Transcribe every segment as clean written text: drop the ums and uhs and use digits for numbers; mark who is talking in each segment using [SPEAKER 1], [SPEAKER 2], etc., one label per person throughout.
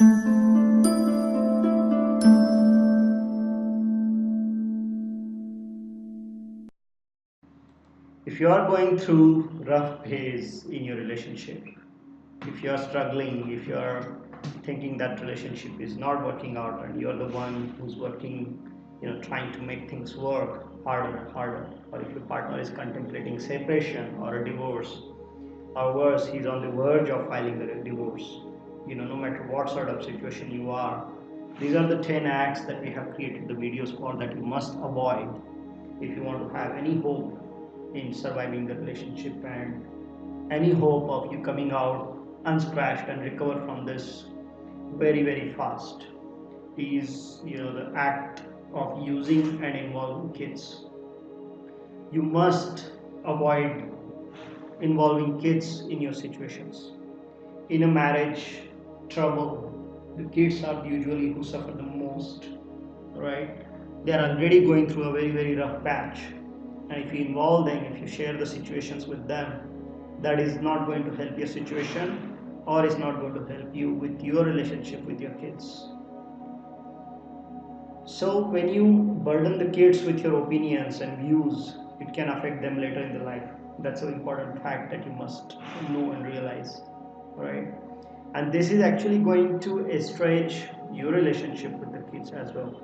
[SPEAKER 1] If you are going through rough phase in your relationship, if you are struggling, if you are thinking that relationship is not working out and you're the one who's working, trying to make things work harder and harder, or if your partner is contemplating separation or a divorce, or worse, he's on the verge of filing the divorce, no matter what sort of situation you are, these are the 10 acts that we have created the videos for that you must avoid if you want to have any hope in surviving the relationship and any hope of you coming out unscratched and recover from this very very fast. Is the act of using and involving kids. You must avoid involving kids in your situations. In a marriage trouble, the kids are usually who suffer the most, right? They are already going through a very very rough patch, and if you involve them, if you share the situations with them, that is not going to help your situation, or is not going to help you with your relationship with your kids. So when you burden the kids with your opinions and views, it can affect them later in the life. That's an important fact that you must know and realize, right? And this is actually going to estrange your relationship with the kids as well.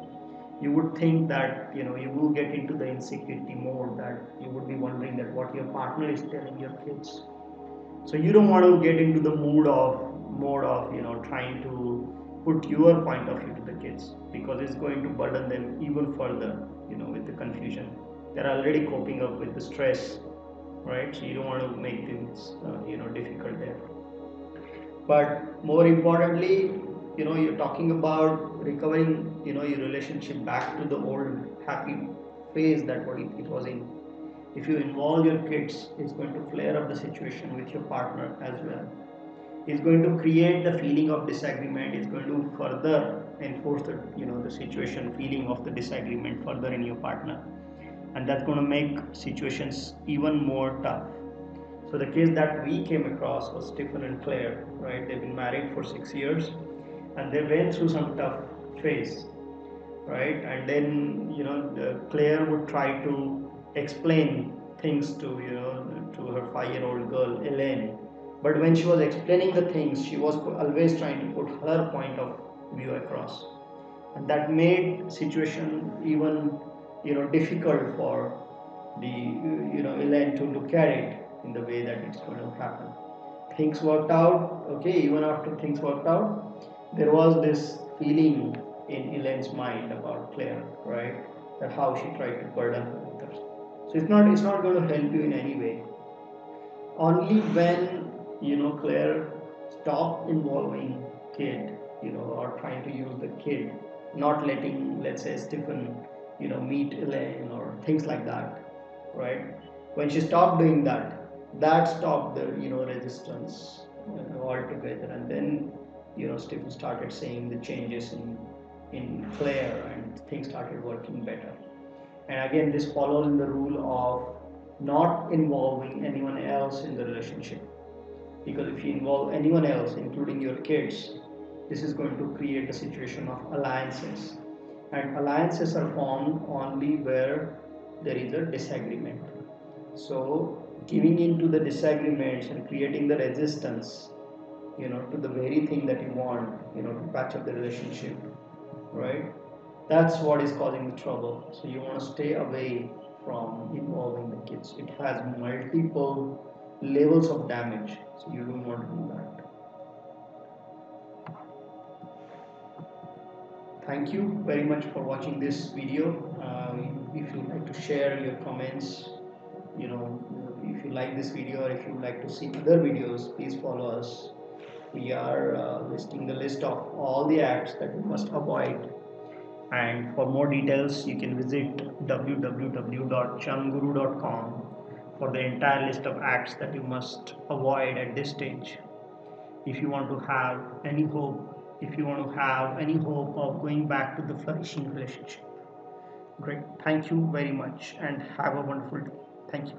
[SPEAKER 1] You would think that you will get into the insecurity mode, that you would be wondering that what your partner is telling your kids. So you don't want to get into the mode of trying to put your point of view to the kids, because it's going to burden them even further, with the confusion. They're already coping up with the stress, right? So you don't want to make things difficult there. But more importantly, you're talking about recovering your relationship back to the old happy phase that what it was in. If you involve your kids, it's going to flare up the situation with your partner as well. It's going to create the feeling of disagreement. It's going to further enforce the situation feeling of the disagreement further in your partner, and that's going to make situations even more tough. So the case that we came across was Stephen and Claire, right? They've been married for 6 years, and they went through some tough phase, right? And then Claire would try to explain things to her 5-year-old girl Elaine, but when she was explaining the things, she was always trying to put her point of view across, and that made situation even difficult for the Elaine to look at it in the way that it's going to happen. Things worked out, okay. Even after things worked out, there was this feeling in Elaine's mind about Claire, right? That how she tried to burden her with her. So it's not going to help you in any way. Only when Claire stopped involving kid, or trying to use the kid, not letting, let's say, Stephen, meet Elaine or things like that, right? When she stopped doing that, that stopped the resistance altogether, and then Stephen started seeing the changes in Claire, and things started working better. And again, this follows the rule of not involving anyone else in the relationship, because if you involve anyone else, including your kids, this is going to create a situation of alliances, and alliances are formed only where there is a disagreement. So giving in to the disagreements and creating the resistance, to the very thing that you want, to patch up the relationship, right? That's what is causing the trouble. So you want to stay away from involving the kids. It has multiple levels of damage, so you don't want to do that. Thank you very much for watching this video. If you'd like to share your comments, if you like this video, or if you'd like to see other videos, please follow us. We are listing the list of all the acts that you must avoid, and for more details you can visit www.changuru.com for the entire list of acts that you must avoid at this stage. If you want to have any hope, if you want to have any hope of going back to the flourishing relationship. Great. Thank you very much and have a wonderful day. Thank you.